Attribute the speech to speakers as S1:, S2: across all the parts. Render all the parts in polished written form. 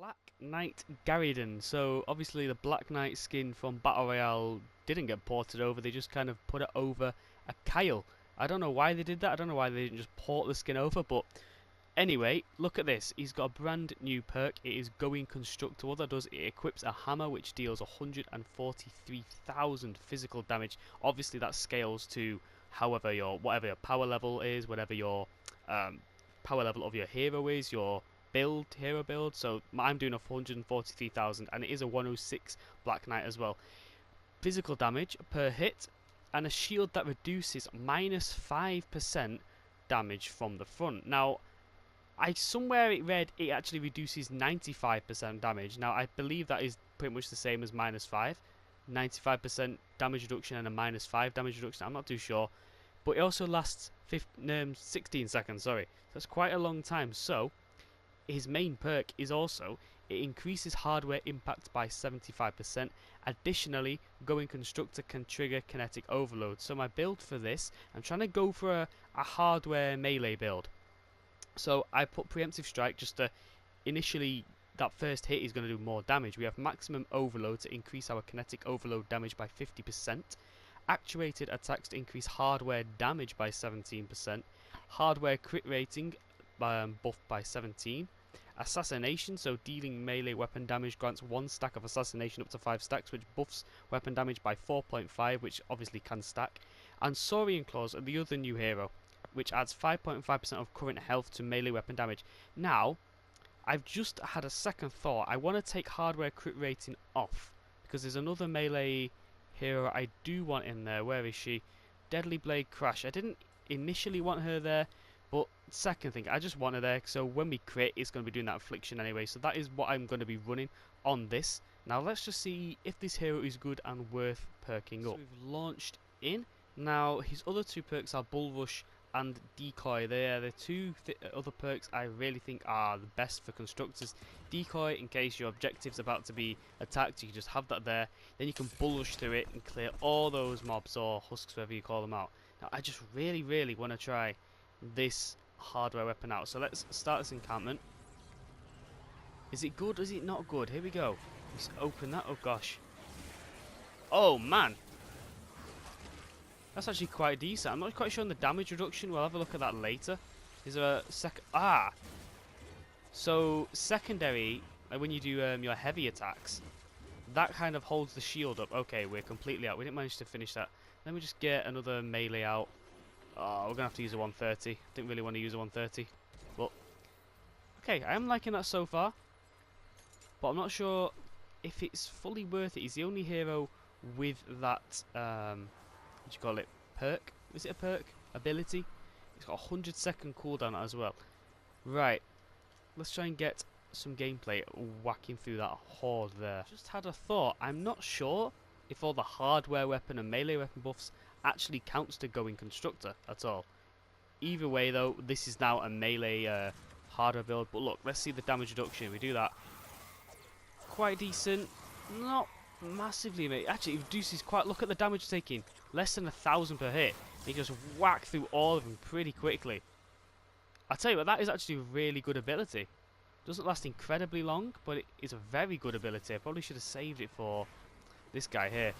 S1: Black Knight GARRIDAN. So obviously the Black Knight skin from Battle Royale didn't get ported over, they just kind of put it over a Kyle. I don't know why they did that, I don't know why they didn't just port the skin over, but anyway, look at this. He's got a brand new perk. It is Going Constructor. What that does, it equips a hammer which deals 143,000 physical damage. Obviously that scales to whatever your power level is, whatever your power level of your hero is, your hero build. So I'm doing 143,000 and it is a 106 Black Knight as well. Physical damage per hit and a shield that reduces -5% damage from the front. Now somewhere it read it actually reduces 95% damage. Now I believe that is pretty much the same as -5. 95% damage reduction and a -5 damage reduction. I'm not too sure. But it also lasts 16 seconds, sorry. That's quite a long time. So his main perk is also it increases hardware impact by 75%. Additionally, Going Constructor can trigger kinetic overload. So my build for this, I'm trying to go for a hardware melee build. So I put Preemptive Strike just to initially, that first hit is going to do more damage. We have maximum overload to increase our kinetic overload damage by 50%. Actuated attacks to increase hardware damage by 17%. Hardware crit rating buffed by 17. Assassination, so dealing melee weapon damage, grants 1 stack of assassination up to 5 stacks, which buffs weapon damage by 4.5, which obviously can stack. And Saurian Claws are the other new hero, which adds 5.5% of current health to melee weapon damage. Now, I've just had a second thought. I want to take hardware crit rating off, because there's another melee hero I do want in there. Where is she? Deadly Blade Crash. I didn't initially want her there, but second thing, I just want her there, so when we crit, it's going to be doing that affliction anyway. So that is what I'm going to be running on this. Now let's just see if this hero is good and worth perking up. So we've launched in. Now his other two perks are Bull Rush and Decoy. They're the two other perks I really think are the best for constructors. Decoy, in case your objective's about to be attacked, you can just have that there. Then you can bull rush through it and clear all those mobs or husks, whatever you call them out. Now I just really want to try this hardware weapon out. So let's start this encampment. Is it good? Is it not good? Here we go. Let's open that. Oh gosh. Oh man. That's actually quite decent. I'm not quite sure on the damage reduction. We'll have a look at that later. Is there a so secondary, when you do your heavy attacks, that kind of holds the shield up. Okay, we're completely out. We didn't manage to finish that. Let me just get another melee out. Oh, we're going to have to use a 130. Didn't really want to use a 130. But, okay, I am liking that so far. But I'm not sure if it's fully worth it. He's the only hero with that, what do you call it, perk? Is it a perk? Ability? It's got a 100-second cooldown as well. Right, let's try and get some gameplay whacking through that horde there. Just had a thought. I'm not sure if all the hardware weapon and melee weapon buffs actually counts to Going Constructor at all. Either way though, this is now a melee hardware build. But look, let's see the damage reduction. We do that. Quite decent. Not massively, mate. Actually, it reduces quite. Look at the damage taking. Less than 1,000 per hit. You just whack through all of them pretty quickly. I tell you what, that is actually a really good ability. Doesn't last incredibly long, but it is a very good ability. I probably should have saved it for this guy here.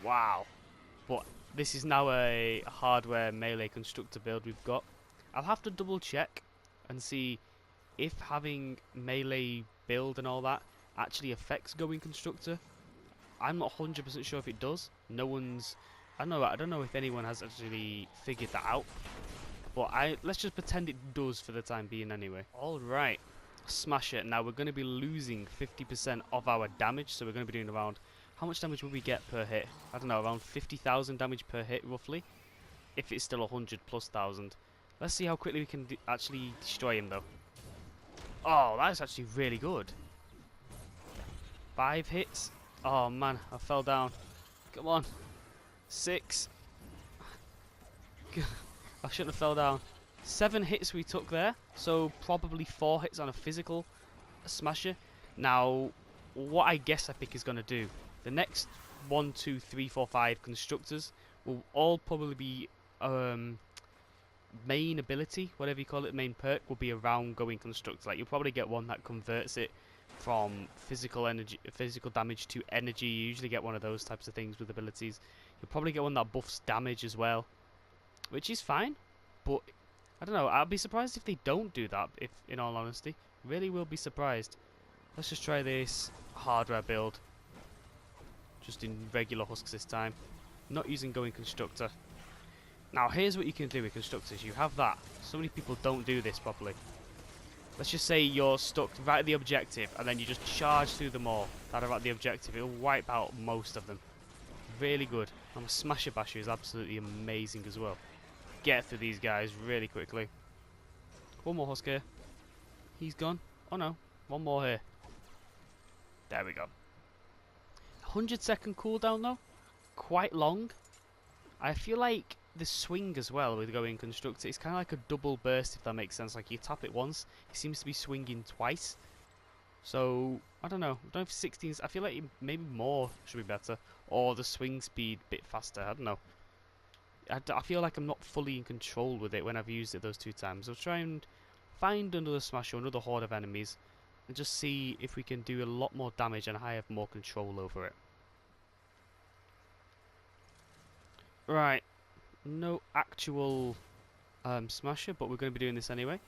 S1: Wow. But this is now a hardware melee constructor build we've got. I'll have to double check and see if having melee build and all that actually affects Going Constructor. I'm not 100% sure if it does. I don't know if anyone has actually figured that out. But let's just pretend it does for the time being anyway. Alright, smash it. Now we're going to be losing 50% of our damage, so we're going to be doing around, how much damage will we get per hit? I don't know, around 50,000 damage per hit roughly. If it's still 100 plus thousand. Let's see how quickly we can actually destroy him though. Oh, that's actually really good. 5 hits. Oh man, I fell down. Come on. 6. I shouldn't have fell down. 7 hits we took there, so probably 4 hits on a physical smasher. Now, what I guess I think is going to do, the next 1, 2, 3, 4, 5 constructors will all probably be main ability, whatever you call it, main perk will be around Going Constructor. Like you'll probably get one that converts it from physical damage to energy. You usually get one of those types of things with abilities. You'll probably get one that buffs damage as well, which is fine. But I don't know. I'll be surprised if they don't do that. If, in all honesty, really will be surprised. Let's just try this hardware build, just in regular husks this time, not using going constructor. Now here's what you can do with constructors. You have that. So many people don't do this properly. Let's just say you're stuck right at the objective, and then you just charge through them all that are at the objective. It'll wipe out most of them. Really good. And a Smasher Basher is absolutely amazing as well. Get through these guys really quickly. One more husk here. He's gone. Oh no. One more here. There we go. 100-second cooldown though. Quite long. I feel like the swing as well with going constructor, it's kind of like a double burst, if that makes sense. Like you tap it once, it seems to be swinging twice. So I don't know. I don't know if 16. I feel like maybe more should be better, or the swing speed a bit faster. I don't know. I feel like I'm not fully in control with it when I've used it those 2 times. I'll try and find another smash or another horde of enemies, and just see if we can do a lot more damage and I have more control over it. Right. No actual smasher, but we're going to be doing this anyway.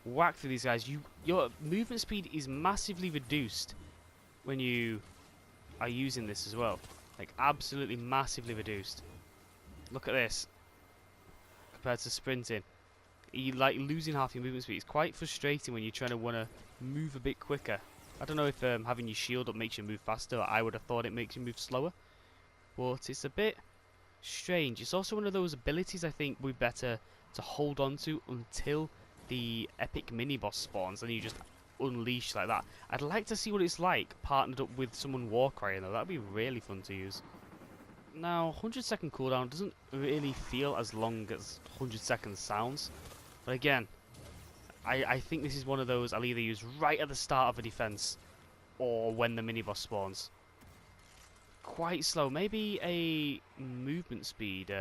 S1: Whack through these guys. Your movement speed is massively reduced when you are using this as well. Like absolutely massively reduced. Look at this. Compared to sprinting, you like losing half your movement speed. It's quite frustrating when you're trying to want to move a bit quicker. I don't know if having your shield up makes you move faster. I would have thought it makes you move slower, but it's a bit strange. It's also one of those abilities I think would be better to hold on to until the epic mini boss spawns, and you just unleash like that. I'd like to see what it's like partnered up with someone war crying though. That'd be really fun to use. Now 100-second cooldown doesn't really feel as long as 100 seconds sounds, but again, I think this is one of those I'll either use right at the start of a defense or when the mini boss spawns. Quite slow. Maybe a movement speed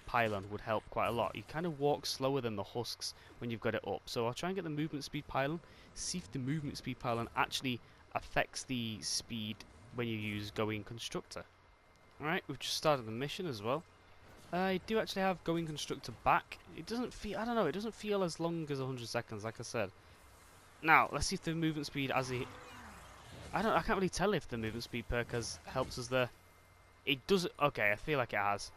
S1: pylon would help quite a lot. You kind of walk slower than the husks when you've got it up. So I'll try and get the movement speed pylon, see if the movement speed pylon actually affects the speed when you use going constructor. Alright, we've just started the mission as well. I do actually have going constructor back. It doesn't feel, I don't know, it doesn't feel as long as 100 seconds, like I said. Now, let's see if the movement speed as the I can't really tell if the movement speed perk helps us there. It does. Okay, I feel like it has.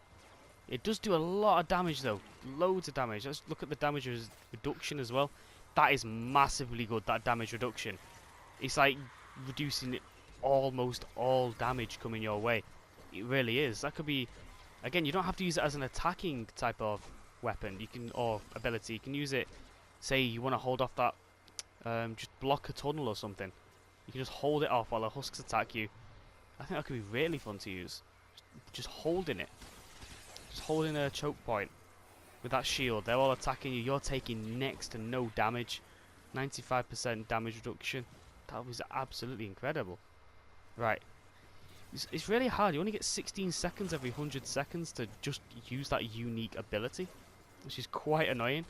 S1: It does do a lot of damage though. Loads of damage. Let's look at the damage reduction as well. That is massively good, that damage reduction. It's like reducing almost all damage coming your way. It really is. That could be, again, you don't have to use it as an attacking type of weapon. You can, or ability. You can use it, say you want to hold off that, just block a tunnel or something. You can just hold it off while the husks attack you. I think that could be really fun to use. Just holding it. Just holding a choke point with that shield. They're all attacking you. You're taking next to no damage. 95% damage reduction. That was absolutely incredible. Right. It's really hard. You only get 16 seconds every 100 seconds to just use that unique ability, which is quite annoying.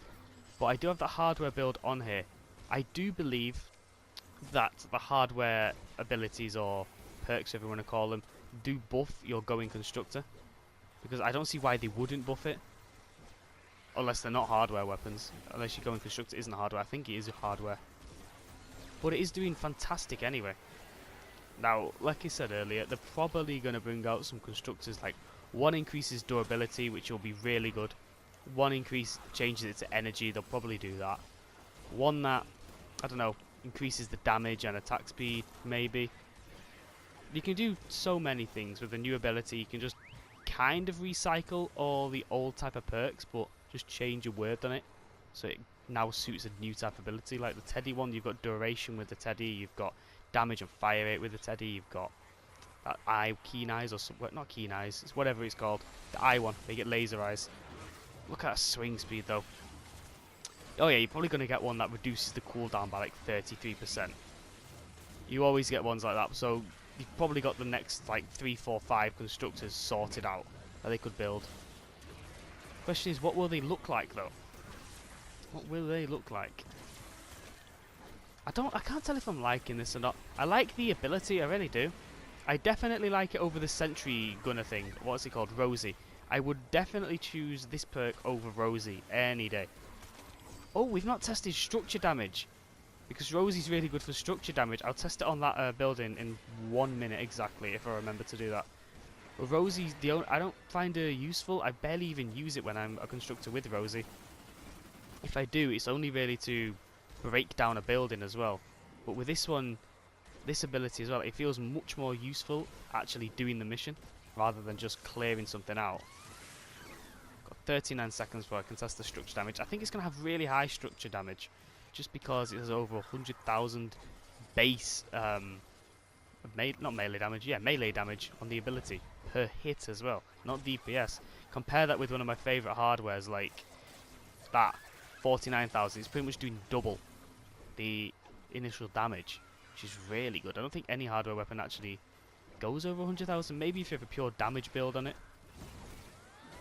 S1: But I do have the hardware build on here. I do believe that the hardware abilities, or perks if you want to call them, do buff your going constructor, because I don't see why they wouldn't buff it unless they're not hardware weapons. Unless your going constructor isn't hardware. I think it is hardware, but it is doing fantastic anyway. Now, like I said earlier, they're probably going to bring out some constructors, like one increases durability, which will be really good. One increase changes it to energy. They'll probably do that. One that, I don't know, increases the damage and attack speed, maybe. You can do so many things with the new ability. You can just kind of recycle all the old type of perks, but just change a word on it, so it now suits a new type of ability. Like the Teddy one, you've got duration with the Teddy, you've got damage and fire rate with the Teddy, you've got that eye, keen eyes, or something, not keen eyes, it's whatever it's called, the eye one, they get laser eyes. Look at that swing speed though. Oh yeah, you're probably going to get one that reduces the cooldown by like 33%. You always get ones like that, so you've probably got the next like 3, 4, 5 constructors sorted out that they could build. Question is, what will they look like though? What will they look like? I can't tell if I'm liking this or not. I like the ability, I really do. I definitely like it over the sentry gunner thing. What's it called? Rosie. I would definitely choose this perk over Rosie any day. Oh, we've not tested structure damage. Because Rosie's really good for structure damage. I'll test it on that building in 1 minute exactly, if I remember to do that. But Rosie's the only... I don't find her useful. I barely even use it when I'm a constructor with Rosie. If I do, it's only really to break down a building as well. But with this one, this ability as well, it feels much more useful actually doing the mission rather than just clearing something out. Got 39 seconds before I can test the structure damage. I think it's going to have really high structure damage just because it has over 100,000 base, not melee damage, yeah, melee damage on the ability per hit as well, not DPS. Compare that with one of my favourite hardwares like that, 49,000. It's pretty much doing double the initial damage, which is really good. I don't think any hardware weapon actually goes over 100,000. Maybe if you have a pure damage build on it.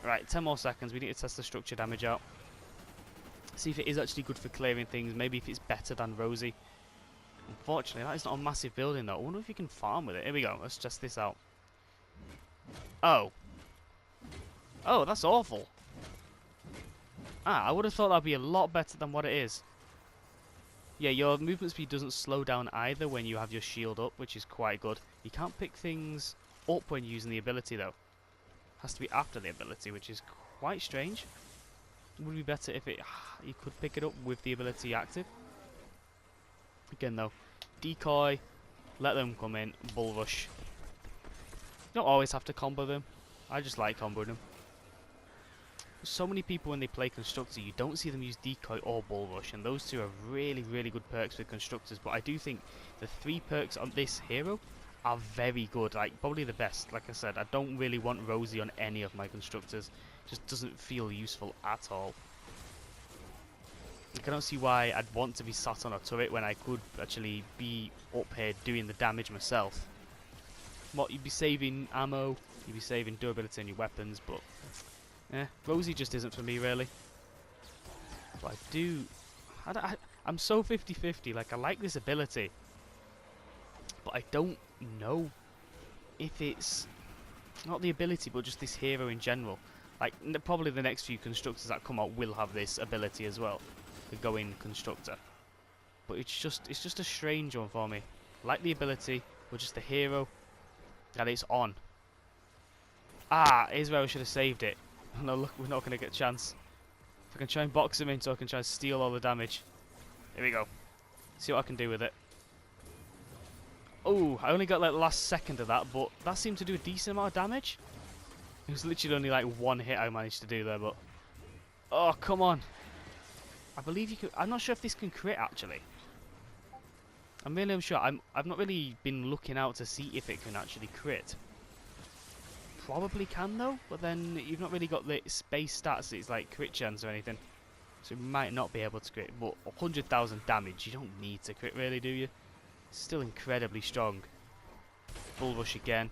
S1: Right, 10 more seconds. We need to test the structure damage out. See if it is actually good for clearing things. Maybe if it's better than Rosie. Unfortunately, that is not a massive building though. I wonder if you can farm with it. Here we go. Let's test this out. Oh. Oh, that's awful. Ah, I would have thought that'd be a lot better than what it is. Yeah, your movement speed doesn't slow down either when you have your shield up, which is quite good. You can't pick things up when using the ability though. Has to be after the ability, which is quite strange. Would be better if you could pick it up with the ability active. Again though, decoy, let them come in, bull rush. You don't always have to combo them. I just like comboing them. So many people when they play constructor, you don't see them use decoy or bull rush, and those two are really, really good perks for constructors. But I do think the 3 perks on this hero are very good, like probably the best. Like I said, I don't really want Rosie on any of my constructors. Just doesn't feel useful at all. Like, I don't see why I'd want to be sat on a turret when I could actually be up here doing the damage myself. What, you'd be saving ammo, you'd be saving durability on your weapons, but Rosie just isn't for me really. But I'm so 50-50, like I like this ability, but I don't know if it's not the ability but just this hero in general. Like probably the next few constructors that come out will have this ability as well, the go-in constructor. But it's just a strange one for me. Like the ability, but just the hero that it's on. Ah, here's where I should have saved it. No, look, we're not going to get a chance. If I can try and box him in so I can try and steal all the damage. Here we go. See what I can do with it. Oh, I only got like the last second of that, but that seemed to do a decent amount of damage. It was literally only like 1 hit I managed to do there, but... Oh, come on. I believe you could... I'm not sure if this can crit, actually. I'm really unsure. I've not really been looking out to see if it can actually crit. Probably can though, but then you've not really got the space stats. It's like crit chance or anything, so you might not be able to crit. But 100,000 damage, you don't need to crit really, do you? It's still incredibly strong. Bull rush again.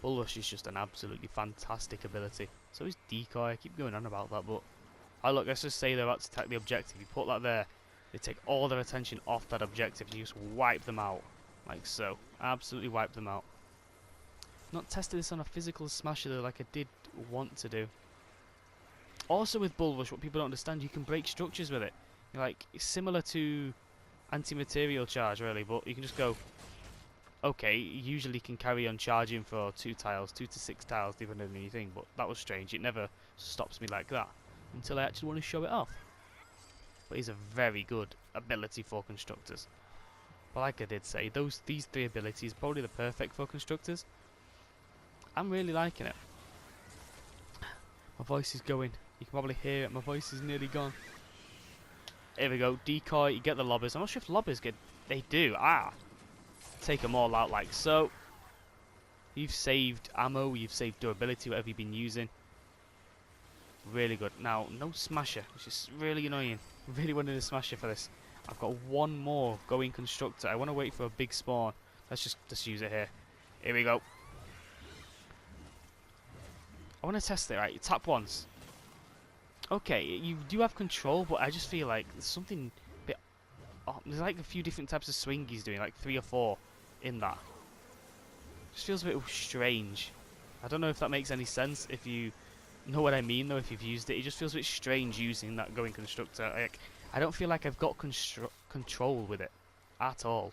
S1: Bull rush is just an absolutely fantastic ability. So is decoy. I keep going on about that, but look, let's just say they're about to attack the objective. You put that there, they take all their attention off that objective, and you just wipe them out like so. Absolutely wipe them out. Not tested this on a physical smasher though, like I did want to do. Also with Bull Rush, what people don't understand, you can break structures with it. Like, it's similar to anti-material charge really, but you can just go, okay, you usually can carry on charging for 2 tiles, 2 to 6 tiles, depending on anything, but that was strange. It never stops me like that until I actually want to show it off. But it's a very good ability for constructors. But like I did say, these 3 abilities probably the perfect for constructors. I'm really liking it. My voice is going. You can probably hear it. My voice is nearly gone. Here we go. Decoy. You get the lobbers. I'm not sure if lobbers get... They do. Ah. Take them all out like so. You've saved ammo. You've saved durability. Whatever you've been using. Really good. Now, no smasher, which is really annoying. Really wanted a smasher for this. I've got 1 more going constructor. I want to wait for a big spawn. Let's just use it here. Here we go. I want to test it, right? You tap once. Okay, you do have control, but I just feel like there's something a bit there's like a few different types of swing he's doing, like 3 or 4 in that. Just feels a bit strange. I don't know if that makes any sense. If you know what I mean, though, if you've used it, it just feels a bit strange using that going constructor. Like, I don't feel like I've got control with it at all.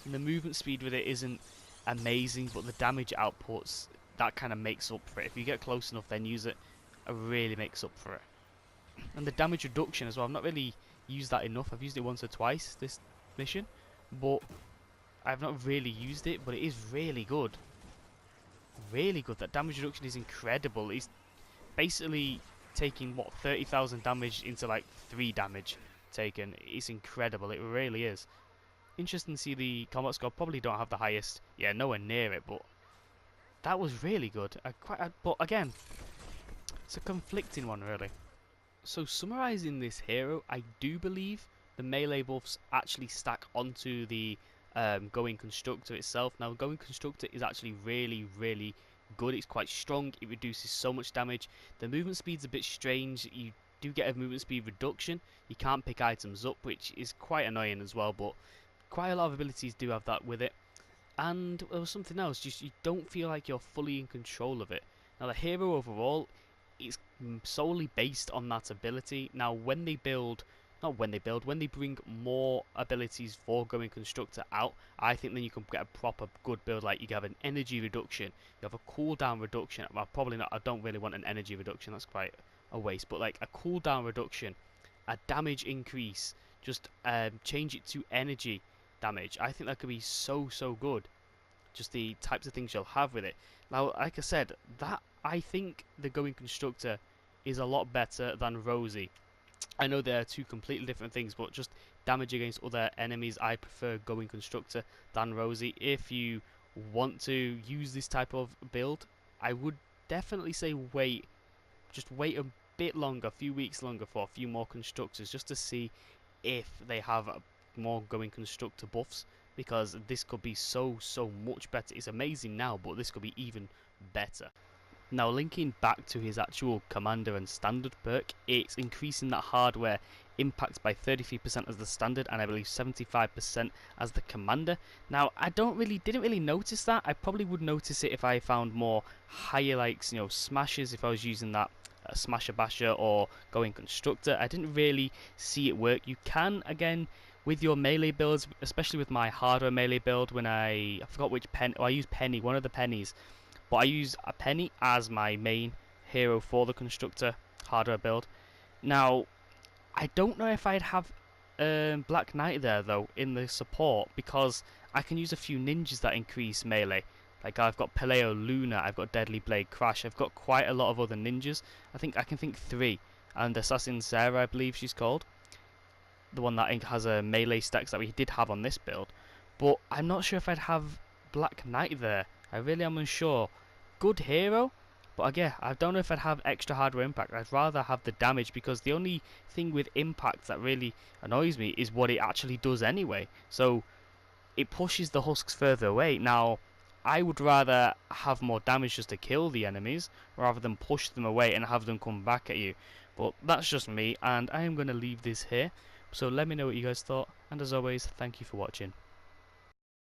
S1: And the movement speed with it isn't amazing, but the damage outputs, that kind of makes up for it. If you get close enough, then use it. It really makes up for it. And the damage reduction as well. I've not really used that enough. I've used it once or twice this mission, but I've not really used it. But it is really good. Really good. That damage reduction is incredible. It's basically taking what 30,000 damage into like 3 damage taken. It's incredible. It really is. Interesting to see the combat score. Probably don't have the highest. Yeah, nowhere near it. But that was really good. But again, it's a conflicting one really. So summarising this hero, I do believe the melee buffs actually stack onto the going constructor itself. Now going constructor is actually really good. It's quite strong. It reduces so much damage. The movement speed's a bit strange. You do get a movement speed reduction. You can't pick items up, which is quite annoying as well, but quite a lot of abilities do have that with it. And there was something else, just you don't feel like you're fully in control of it. Now the hero overall is solely based on that ability. Now when they bring more abilities for going constructor out, I think then you can get a proper good build. Like you can have an energy reduction, you have a cooldown reduction. Well, probably not, I don't really want an energy reduction, that's quite a waste, but like a cooldown reduction, a damage increase, just change it to energy damage. I think that could be so good. Just the types of things you'll have with it. Now, like I said, that I think the going constructor is a lot better than Rosie. I know they're two completely different things, but just damage against other enemies, I prefer going constructor than Rosie. If you want to use this type of build, I would definitely say just wait a bit longer, a few weeks longer for a few more constructors, just to see if they have more going constructor buffs, because this could be so much better. It's amazing now, but this could be even better. Now linking back to his actual commander and standard perk, it's increasing that hardware impact by 33% as the standard, and I believe 75% as the commander. Now I didn't really notice that. I probably would notice it if I found more higher, like, you know, smashes, if I was using that smasher basher or going constructor. I didn't really see it work. You can, again, with your melee builds, especially with my hardware melee build, when I forgot which pen, I used Penny, one of the pennies, but I use a Penny as my main hero for the constructor hardware build. Now I don't know if I'd have Black Knight there though in the support, because I can use a few ninjas that increase melee. Like I've got Paleo Luna, I've got Deadly Blade Crash, I've got quite a lot of other ninjas. I can think 3, and Assassin Sarah, I believe she's called, the one that has a melee stacks that we did have on this build. But I'm not sure if I'd have Black Knight there. I really am unsure. Good hero, but again, I don't know if I'd have extra hardware impact. I'd rather have the damage, because the only thing with impact that really annoys me is what it actually does anyway. So it pushes the husks further away. Now I would rather have more damage just to kill the enemies, rather than push them away and have them come back at you. But that's just me, and I am going to leave this here. So let me know what you guys thought, and as always, thank you for watching.